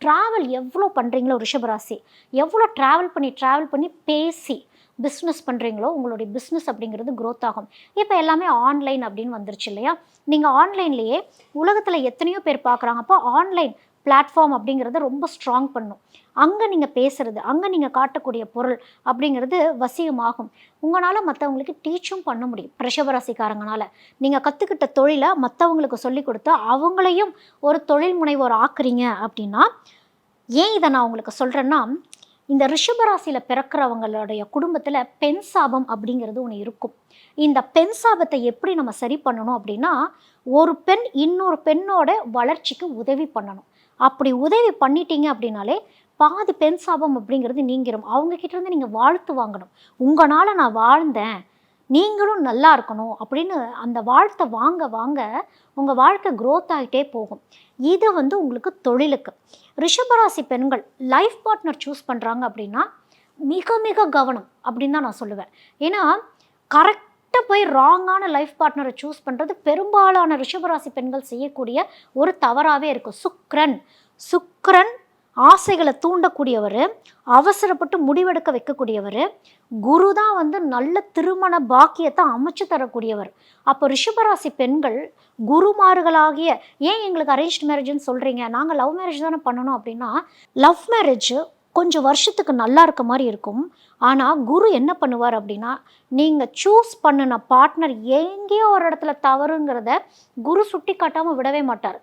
Travel எவ்வளோ பண்ணுறீங்களோ ரிஷபராசி, எவ்வளோ ட்ராவல் பண்ணி பேசி பிஸ்னஸ் பண்ணுறீங்களோ உங்களுடைய பிஸ்னஸ் அப்படிங்கிறது க்ரோத் ஆகும். இப்போ எல்லாமே ஆன்லைன் அப்படின்னு வந்துருச்சு இல்லையா? நீங்கள் ஆன்லைன்லேயே உலகத்தில் எத்தனையோ பேர் பார்க்குறாங்க. அப்போ ஆன்லைன் பிளாட்ஃபார்ம் அப்படிங்கிறத ரொம்ப ஸ்ட்ராங் பண்ணும். அங்கே நீங்கள் பேசுகிறது, அங்கே நீங்கள் காட்டக்கூடிய பொருள் அப்படிங்கிறது வசியமாகும். உங்களால் மற்றவங்களுக்கு டீச்சும் பண்ண முடியும். ரிஷபராசிக்காரங்கனால நீங்கள் கற்றுக்கிட்ட தொழிலை மற்றவங்களுக்கு சொல்லி கொடுத்து அவங்களையும் ஒரு தொழில் முனைவோர் ஆக்குறீங்க அப்படின்னா, ஏன் இதை நான் உங்களுக்கு சொல்கிறேன்னா, இந்த ரிஷபராசியில் பிறக்கிறவங்களுடைய குடும்பத்தில் பெண் சாபம் அப்படிங்கிறது ஒன்று இருக்கும். இந்த பெண் சாபத்தை எப்படி நம்ம சரி பண்ணணும் அப்படின்னா, ஒரு பெண் இன்னொரு பெண்ணோட வளர்ச்சிக்கு உதவி பண்ணணும். அப்படி உதவி பண்ணிட்டீங்க அப்படின்னாலே பாதி பெண் சாபம் அப்படிங்கிறது நீங்கிரும். அவங்க கிட்ட இருந்து நீங்கள் வாழ்த்து வாங்கணும். உங்களால் நான் வாழ்ந்தேன், நீங்களும் நல்லா இருக்கணும் அப்படின்னு அந்த வாழ்த்தை வாங்க வாங்க உங்கள் வாழ்க்கை க்ரோத் ஆகிட்டே போகும். இது உங்களுக்கு தொழிலுக்கு. ரிஷபராசி பெண்கள் லைஃப் பார்ட்னர் சூஸ் பண்ணுறாங்க அப்படின்னா மிக மிக கவனம் அப்படின்னு தான் நான் சொல்லுவேன். ஏன்னா கரெக்டாக போய் ராங்கான லைஃப் பார்ட்னரை சூஸ் பண்ணுறது பெரும்பாலான ரிஷபராசி பெண்கள் செய்யக்கூடிய ஒரு தவறாகவே இருக்கும். சுக்கிரன் ஆசைகளை தூண்டக்கூடியவர், அவசரப்பட்டு முடிவெடுக்க வைக்கக்கூடியவர். குரு தான் நல்ல திருமண பாக்கியத்தை அமைச்சு தரக்கூடியவர். அப்போ ரிஷபராசி பெண்கள் குருமார்களாகிய, ஏன் எங்களுக்கு அரேஞ்ச்டு மேரேஜ்னு சொல்கிறீங்க, நாங்கள் லவ் மேரேஜ் தானே பண்ணணும் அப்படின்னா, லவ் மேரேஜ் கொஞ்சம் வருஷத்துக்கு நல்லா இருக்க மாதிரி இருக்கும். ஆனால் குரு என்ன பண்ணுவார் அப்படின்னா, நீங்கள் சூஸ் பண்ணின பார்ட்னர் எங்கேயோ ஒரு இடத்துல தவறுங்கிறத குரு சுட்டி காட்டாமல் விடவே மாட்டார்.